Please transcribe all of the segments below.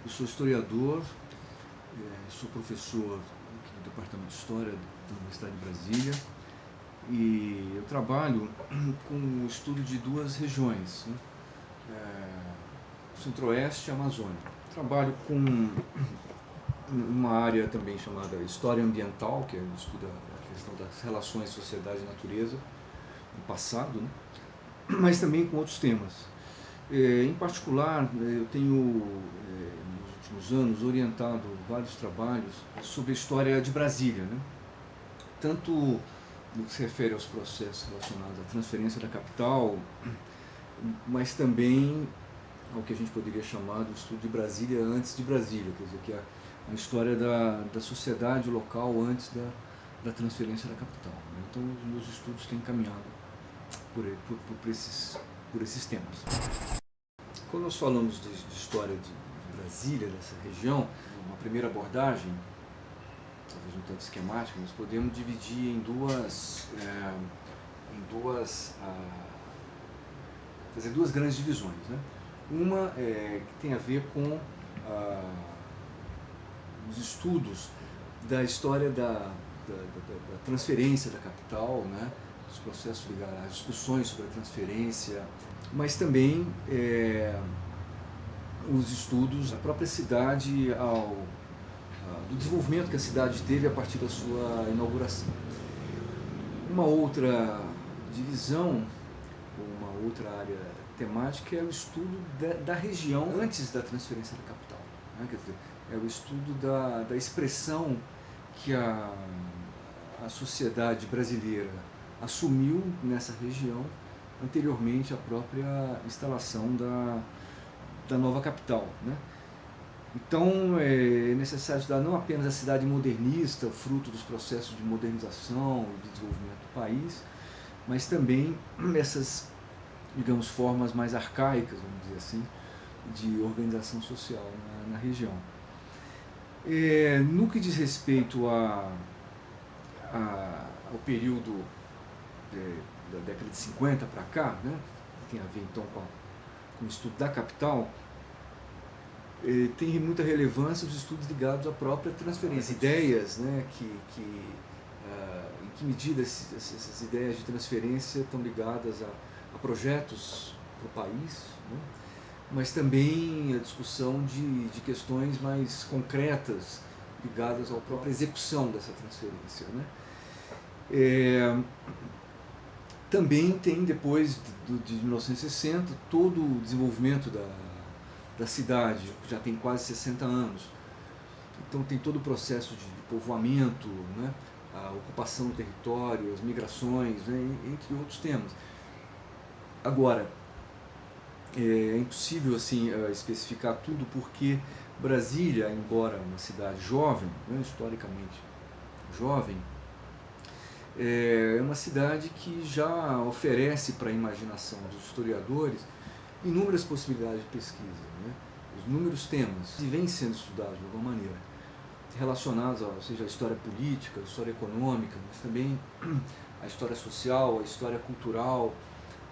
Eu sou historiador, sou professor aqui do Departamento de História da Universidade de Brasília e eu trabalho com o estudo de duas regiões, né? Centro-Oeste e Amazônia. Trabalho com uma área também chamada História Ambiental, que estuda a questão das relações sociedade e natureza no passado, né? Mas também com outros temas. Em particular, eu tenho, nos últimos anos, orientado vários trabalhos sobre a história de Brasília, né? Tanto no que se refere aos processos relacionados à transferência da capital, mas também ao que a gente poderia chamar do estudo de Brasília antes de Brasília, quer dizer, que é a história da sociedade local antes da transferência da capital, né? Então, os meus estudos têm caminhado por esses temas. Quando nós falamos de história de Brasília, dessa região, uma primeira abordagem, talvez um tanto esquemática, nós podemos dividir em fazer duas grandes divisões, né? Uma que tem a ver com os estudos da história da transferência da capital, né? Os processos ligados às discussões sobre a transferência, mas também os estudos da própria cidade do desenvolvimento que a cidade teve a partir da sua inauguração. Uma outra divisão, ou uma outra área temática, é o estudo da região antes da transferência da capital, né? Quer dizer, é o estudo da expressão que a sociedade brasileira assumiu nessa região anteriormente à própria instalação da nova capital, né? Então é necessário estudar não apenas a cidade modernista, fruto dos processos de modernização e de desenvolvimento do país, mas também essas, digamos, formas mais arcaicas, vamos dizer assim, de organização social na região. No que diz respeito ao período da década de 50 para cá, né, que tem a ver então com o estudo da capital, tem muita relevância os estudos ligados à própria transferência. Ideias, né, em que medida essas ideias de transferência estão ligadas a projetos para o país, né, mas também a discussão de questões mais concretas ligadas à própria execução dessa transferência, né. Também tem, depois de 1960, todo o desenvolvimento da cidade, que já tem quase 60 anos. Então tem todo o processo de povoamento, né, a ocupação do território, as migrações, né, entre outros temas. Agora, é impossível assim especificar tudo, porque Brasília, embora uma cidade jovem, né, historicamente jovem, é uma cidade que já oferece para a imaginação dos historiadores inúmeras possibilidades de pesquisa, né? Os inúmeros temas que vêm sendo estudados de alguma maneira, relacionados seja à história política, à história econômica, mas também à história social, à história cultural,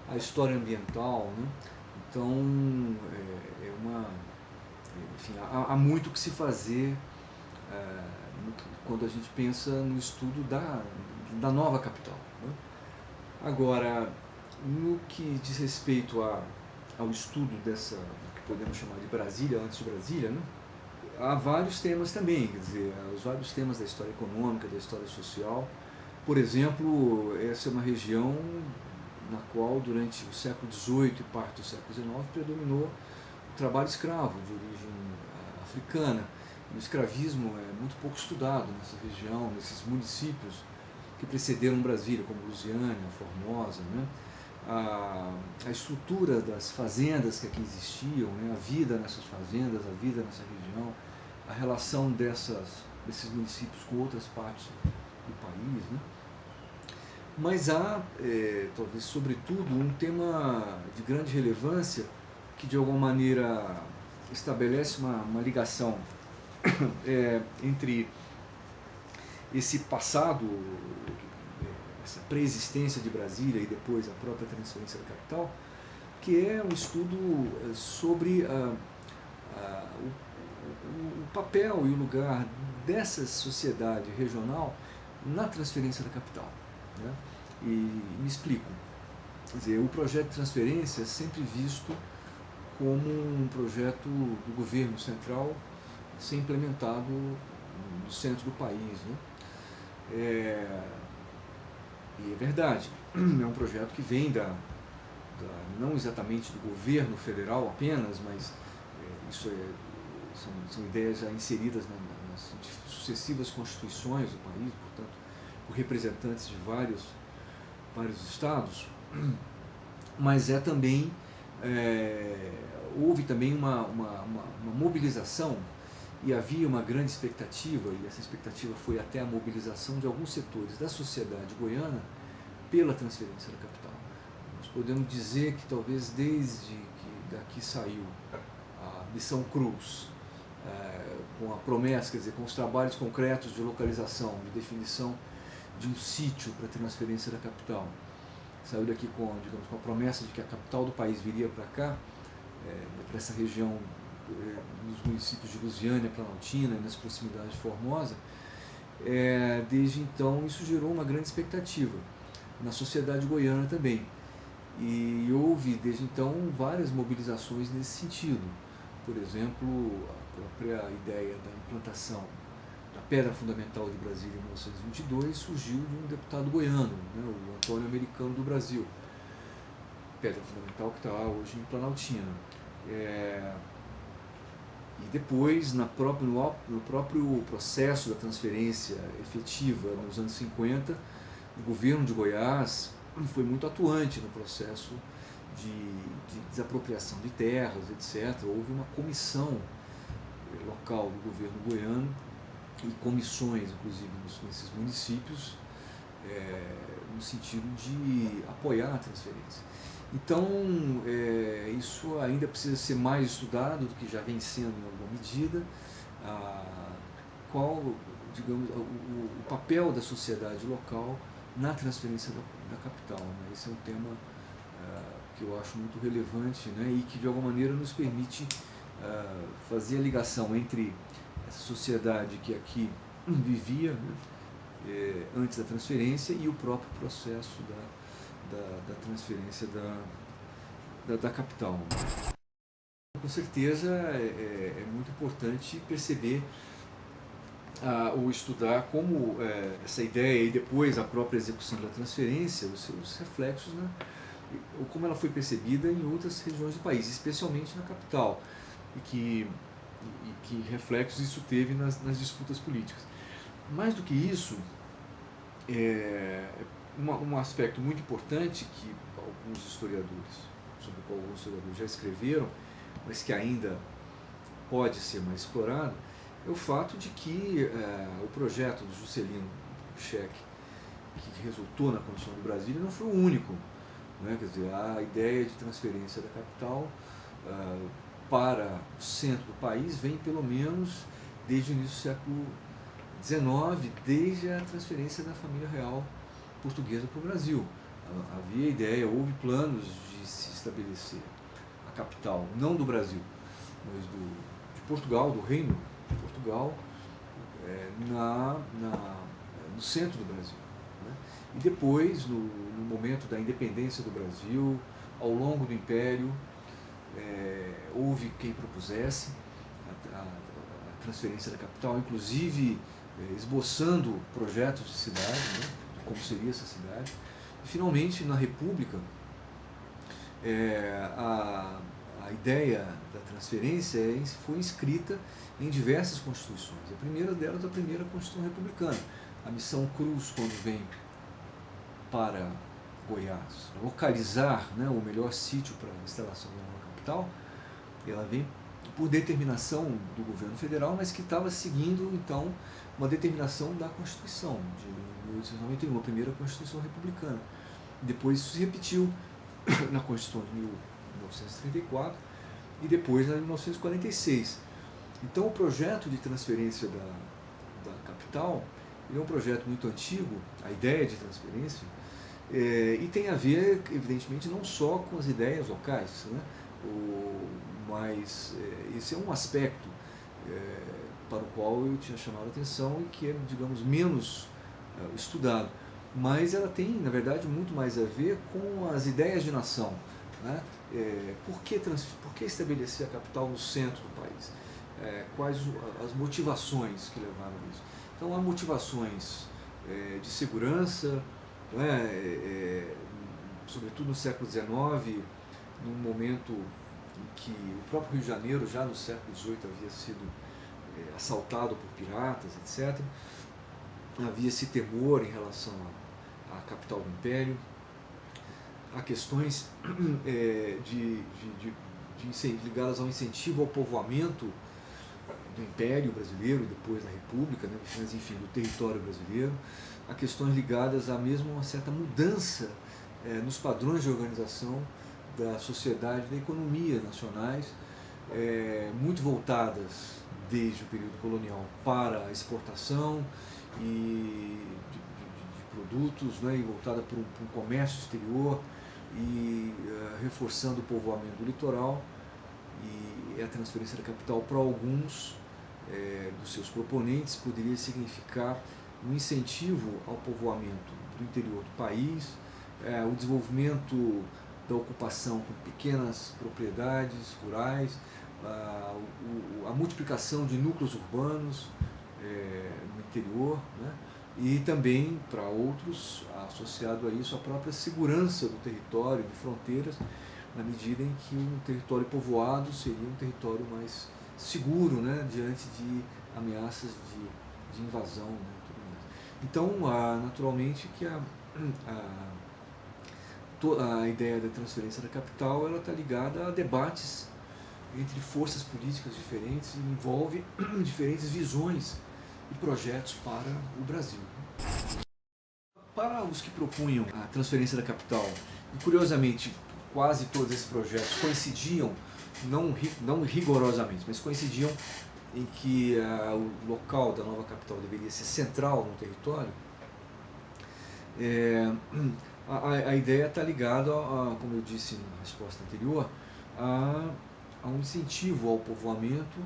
à história ambiental, né? Então, enfim, há muito que se fazer quando a gente pensa no estudo da nova capital, né? Agora, no que diz respeito ao estudo dessa, que podemos chamar de Brasília, antes de Brasília, né, há vários temas também, quer dizer, os vários temas da história econômica, da história social. Por exemplo, essa é uma região na qual, durante o século XVIII e parte do século XIX, predominou o trabalho escravo de origem africana. O escravismo é muito pouco estudado nessa região, nesses municípios que precederam Brasília, como Lusiânia, Formosa, né? A estrutura das fazendas que aqui existiam, né? A vida nessas fazendas, a vida nessa região, a relação desses municípios com outras partes do país, né? Mas há, talvez sobretudo, um tema de grande relevância que de alguma maneira estabelece uma ligação entre esse passado, essa pré-existência de Brasília e depois a própria transferência da capital, que é um estudo sobre o papel e o lugar dessa sociedade regional na transferência da capital, né? E me explico. Quer dizer, o projeto de transferência é sempre visto como um projeto do governo central ser implementado no centro do país, né? É, e é verdade, é um projeto que vem não exatamente do governo federal apenas, mas isso são ideias já inseridas nas sucessivas constituições do país, portanto, por representantes de vários estados, mas também houve também uma mobilização e havia uma grande expectativa, e essa expectativa foi até a mobilização de alguns setores da sociedade goiana pela transferência da capital. Nós podemos dizer que talvez desde que daqui saiu a Missão Cruz, com a promessa, quer dizer, com os trabalhos concretos de localização, de definição de um sítio para a transferência da capital, saiu daqui digamos, com a promessa de que a capital do país viria para cá, para essa região, nos municípios de Lusiânia, Planaltina e nas proximidades de Formosa. Desde então isso gerou uma grande expectativa na sociedade goiana também, e houve desde então várias mobilizações nesse sentido. Por exemplo, a própria ideia da implantação da Pedra Fundamental de Brasília em 1922 surgiu de um deputado goiano, né, o Antônio Americano do Brasil. Pedra Fundamental que está hoje em Planaltina. E depois, no próprio processo da transferência efetiva nos anos 50, o governo de Goiás foi muito atuante no processo de desapropriação de terras, etc. Houve uma comissão local do governo goiano e comissões, inclusive, nesses municípios, no sentido de apoiar a transferência. Então, isso ainda precisa ser mais estudado do que já vem sendo em alguma medida, qual, digamos, o papel da sociedade local na transferência da capital, né? Esse é um tema que eu acho muito relevante, né? E que de alguma maneira nos permite fazer a ligação entre essa sociedade que aqui vivia, né, antes da transferência, e o próprio processo da transferência da capital. Com certeza é muito importante perceber ou estudar como essa ideia e depois a própria execução da transferência, os seus reflexos, né, ou como ela foi percebida em outras regiões do país, especialmente na capital, e que reflexos isso teve nas disputas políticas. Mais do que isso, um aspecto muito importante que alguns historiadores, sobre o qual alguns historiadores já escreveram, mas que ainda pode ser mais explorado, é o fato de que o projeto do Juscelino Kubitschek, que resultou na Constituição do Brasil, não foi o único, né? Quer dizer, a ideia de transferência da capital para o centro do país vem pelo menos desde o início do século XIX, desde a transferência da família real portuguesa para o Brasil. Havia ideia, houve planos de se estabelecer a capital, não do Brasil, mas de Portugal, do Reino de Portugal, no centro do Brasil, né? E depois, no momento da independência do Brasil, ao longo do Império, houve quem propusesse a transferência da capital, inclusive esboçando projetos de cidade, né, de como seria essa cidade. E finalmente, na República, a ideia da transferência foi inscrita em diversas constituições. A primeira delas, a primeira Constituição Republicana. A Missão Cruz, quando vem para Goiás, localizar, né, o melhor sítio para a instalação da nova capital, ela vem por determinação do governo federal, mas que estava seguindo, então, uma determinação da Constituição de 1891, a primeira Constituição Republicana. Depois isso se repetiu na Constituição de 1934 e depois na de 1946. Então, o projeto de transferência da capital é um projeto muito antigo, a ideia de transferência, e tem a ver, evidentemente, não só com as ideias locais, né? Mas esse é um aspecto para o qual eu tinha chamado a atenção e que é, digamos, menos estudado. Mas ela tem, na verdade, muito mais a ver com as ideias de nação. Né? Por que estabelecer a capital no centro do país? Quais as motivações que levaram a isso? Então, há motivações de segurança, né? Sobretudo no século XIX, num momento em que o próprio Rio de Janeiro, já no século XVIII, havia sido assaltado por piratas, etc. Havia esse temor em relação à capital do Império. Há questões ligadas ao incentivo ao povoamento do Império Brasileiro e depois da República, né, mas enfim, do território brasileiro. Há questões ligadas a mesmo uma certa mudança nos padrões de organização da sociedade e da economia nacionais, muito voltadas desde o período colonial para a exportação e de produtos, né, e voltada para um comércio exterior e reforçando o povoamento do litoral. E a transferência da capital para alguns dos seus proponentes poderia significar um incentivo ao povoamento do interior do país, o desenvolvimento da ocupação com pequenas propriedades rurais, a multiplicação de núcleos urbanos no interior, né? E também, para outros, associado a isso, a própria segurança do território, de fronteiras, na medida em que um território povoado seria um território mais seguro, né, diante de ameaças de invasão, né, tudo mais. Então, naturalmente que a ideia da transferência da capital está ligada a debates entre forças políticas diferentes e envolve diferentes visões e projetos para o Brasil. Para os que propunham a transferência da capital, e curiosamente quase todos esses projetos coincidiam, não rigorosamente, mas coincidiam em que o local da nova capital deveria ser central no território, a ideia está ligada, como eu disse na resposta anterior, a um incentivo ao povoamento,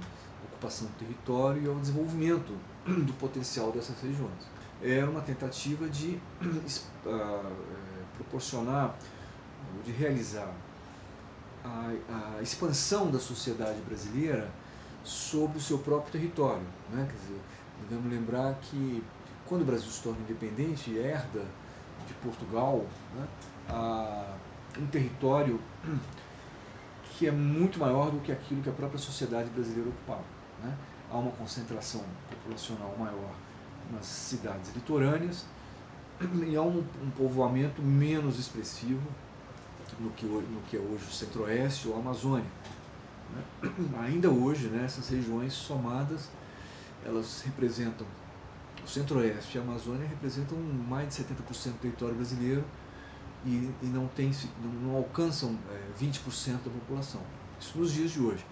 ocupação do território e ao desenvolvimento do potencial dessas regiões. Era uma tentativa de proporcionar, de realizar a expansão da sociedade brasileira sobre o seu próprio território, né? Quer dizer, devemos lembrar que quando o Brasil se torna independente e herda de Portugal, né, um território que é muito maior do que aquilo que a própria sociedade brasileira ocupava. Né? Há uma concentração populacional maior nas cidades litorâneas e há um povoamento menos expressivo no que é hoje o Centro-Oeste ou a Amazônia. Né? Ainda hoje, né, essas regiões somadas, elas representam, o Centro-Oeste e a Amazônia representam mais de 70% do território brasileiro e não alcançam 20% da população. Isso nos dias de hoje.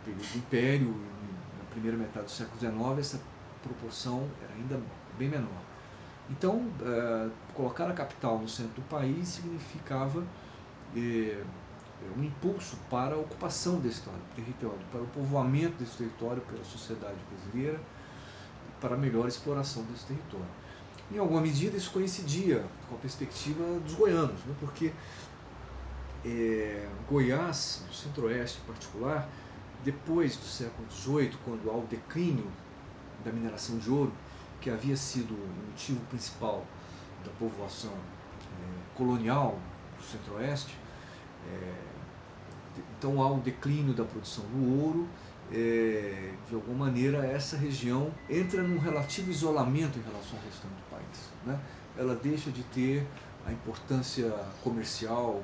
No período do Império, na primeira metade do século XIX, essa proporção era ainda bem menor. Então, colocar a capital no centro do país significava um impulso para a ocupação desse território, para o povoamento desse território pela sociedade brasileira, para a melhor exploração desse território. Em alguma medida isso coincidia com a perspectiva dos goianos, né? Porque Goiás, o Centro-Oeste em particular, depois do século XVIII, quando há o declínio da mineração de ouro, que havia sido o motivo principal da povoação colonial do Centro-Oeste, então há o declínio da produção do ouro, de alguma maneira essa região entra num relativo isolamento em relação ao restante do país. Né? Ela deixa de ter a importância comercial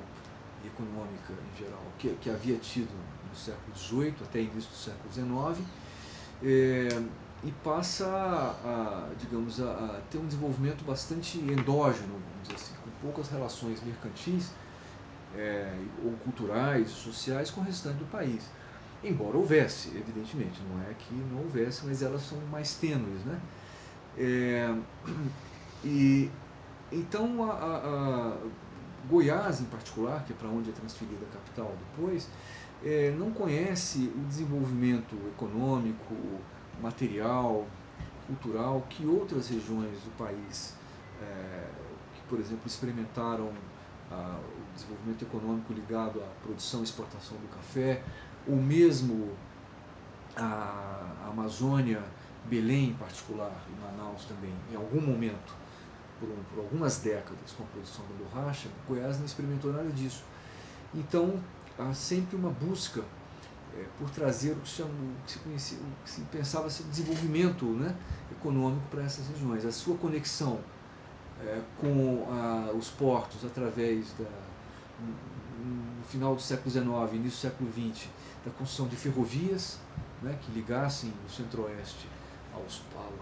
e econômica em geral que havia tido no século XVIII até início do século XIX, e passa digamos, a ter um desenvolvimento bastante endógeno, vamos dizer assim, com poucas relações mercantis ou culturais, sociais com o restante do país. Embora houvesse, evidentemente, não é que não houvesse, mas elas são mais tênues, né? E então Goiás, em particular, que é para onde é transferida a capital depois, não conhece o desenvolvimento econômico, material, cultural que outras regiões do país, que, por exemplo, experimentaram o desenvolvimento econômico ligado à produção e exportação do café, ou mesmo a Amazônia, Belém em particular, e Manaus também, em algum momento, por algumas décadas, com a produção da borracha, Goiás não experimentou nada disso. Então, há sempre uma busca por trazer o que se pensava ser o desenvolvimento, né, econômico para essas regiões. A sua conexão com os portos através no final do século XIX, início do século XX, da construção de ferrovias, né, que ligassem o centro-oeste ao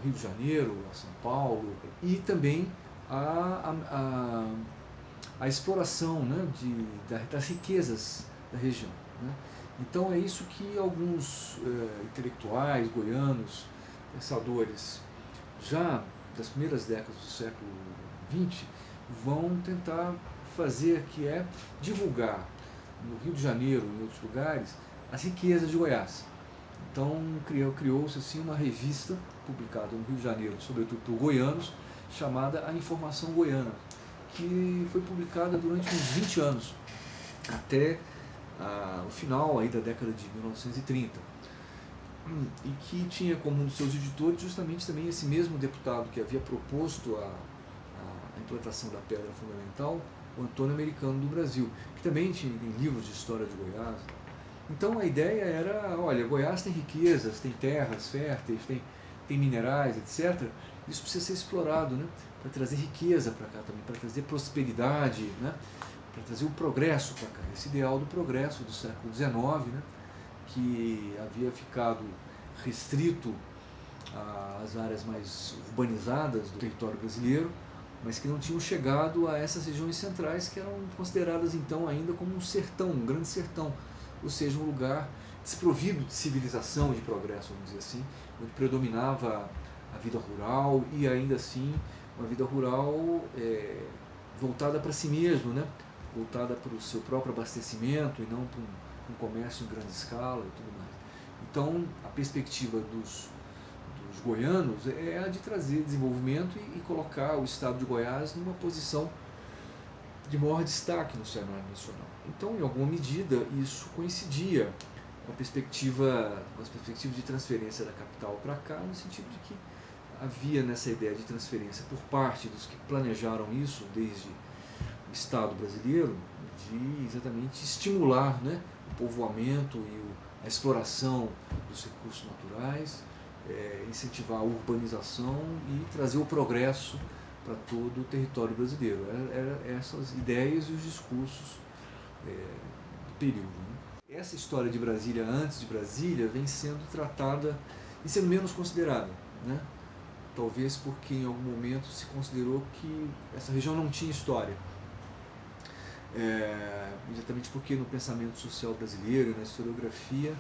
Rio de Janeiro, a São Paulo, e também a exploração, né, das riquezas da região, né. Então é isso que alguns intelectuais goianos, pensadores, já das primeiras décadas do século XX, vão tentar fazer, que é divulgar no Rio de Janeiro e em outros lugares as riquezas de Goiás. Então criou-se assim uma revista publicada no Rio de Janeiro, sobretudo por goianos, chamada A Informação Goiana, que foi publicada durante uns 20 anos, até o final aí da década de 1930, e que tinha como um dos seus editores justamente também esse mesmo deputado que havia proposto a implantação da pedra fundamental, o Antônio Americano do Brasil, que também tem livros de história de Goiás. Então a ideia era, olha, Goiás tem riquezas, tem terras férteis, tem minerais, etc. Isso precisa ser explorado, né, para trazer riqueza para cá também, para trazer prosperidade, né, para trazer o progresso para cá. Esse ideal do progresso do século XIX, né, que havia ficado restrito às áreas mais urbanizadas do território brasileiro, mas que não tinham chegado a essas regiões centrais que eram consideradas então ainda como um sertão, um grande sertão, ou seja, um lugar desprovido de civilização e de progresso, vamos dizer assim, onde predominava a vida rural e ainda assim uma vida rural voltada para si mesmo, né? Voltada para o seu próprio abastecimento e não para um comércio em grande escala e tudo mais. Então a perspectiva dos goianos é a de trazer desenvolvimento e colocar o estado de Goiás numa posição de maior destaque no cenário nacional. Então, em alguma medida, isso coincidia com as perspectivas de transferência da capital para cá, no sentido de que havia nessa ideia de transferência por parte dos que planejaram isso desde o Estado brasileiro, de exatamente estimular, né, o povoamento e a exploração dos recursos naturais, incentivar a urbanização e trazer o progresso para todo o território brasileiro. Eram essas ideias e os discursos do período. Né? Essa história de Brasília antes de Brasília vem sendo tratada e sendo menos considerada, né? Talvez porque em algum momento se considerou que essa região não tinha história. Exatamente porque no pensamento social brasileiro, na historiografia,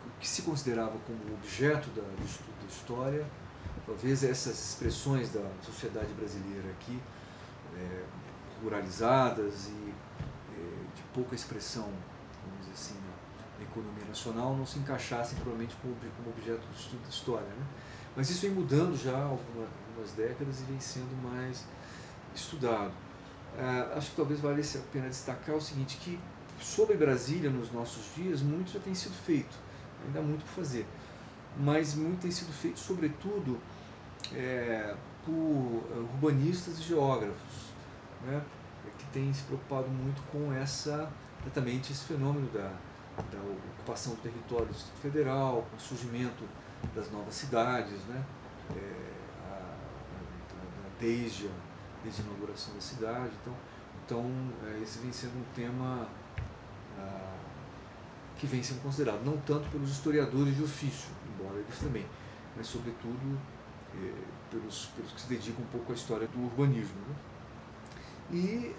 o que se considerava como objeto do estudo da história, talvez essas expressões da sociedade brasileira aqui, ruralizadas e de pouca expressão, vamos dizer assim, na economia nacional, não se encaixassem provavelmente como objeto do estudo da história. Né? Mas isso vem mudando já há algumas décadas e vem sendo mais estudado. Acho que talvez valesse a pena destacar o seguinte, que sobre Brasília nos nossos dias muito já tem sido feito, ainda há muito por fazer, mas muito tem sido feito sobretudo por urbanistas e geógrafos, né, que têm se preocupado muito com exatamente esse fenômeno da ocupação do território do Distrito Federal, com o surgimento das novas cidades, né, desde a inauguração da cidade. Então esse vem sendo um tema que vem sendo considerado, não tanto pelos historiadores de ofício, embora eles também, mas sobretudo pelos que se dedicam um pouco à história do urbanismo. Né? E,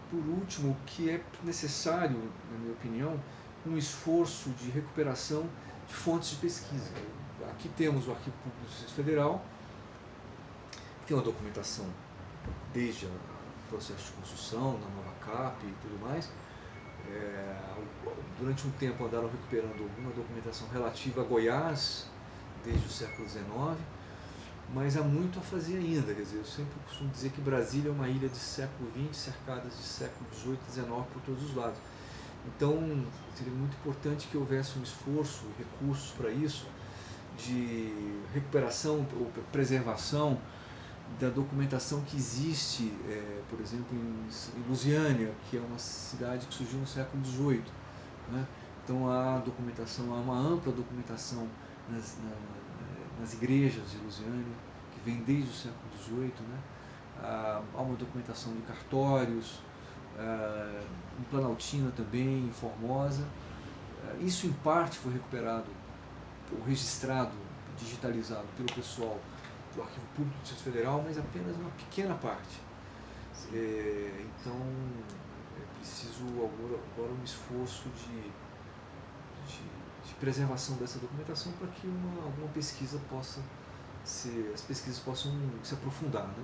por último, o que é necessário, na minha opinião, um esforço de recuperação de fontes de pesquisa. Aqui temos o Arquivo Público do Distrito Federal, que tem uma documentação desde a processo de construção, na nova CAP e tudo mais. Durante um tempo andaram recuperando alguma documentação relativa a Goiás, desde o século XIX, mas há muito a fazer ainda. Quer dizer, eu sempre costumo dizer que Brasília é uma ilha de século XX, cercada de século XVIII e XIX por todos os lados. Então, seria muito importante que houvesse um esforço e recursos para isso, de recuperação ou preservação da documentação que existe, por exemplo, em Lusiânia, que é uma cidade que surgiu no século XVIII. Né? Então há documentação, há uma ampla documentação nas igrejas de Lusiânia, que vem desde o século XVIII. Né? Há uma documentação de cartórios, em Planaltina também, em Formosa. Isso em parte foi recuperado, ou registrado, digitalizado pelo pessoal do Arquivo Público do Distrito Federal, mas apenas uma pequena parte. Então é preciso agora um esforço de preservação dessa documentação para que alguma pesquisa possa as pesquisas possam se aprofundar, né?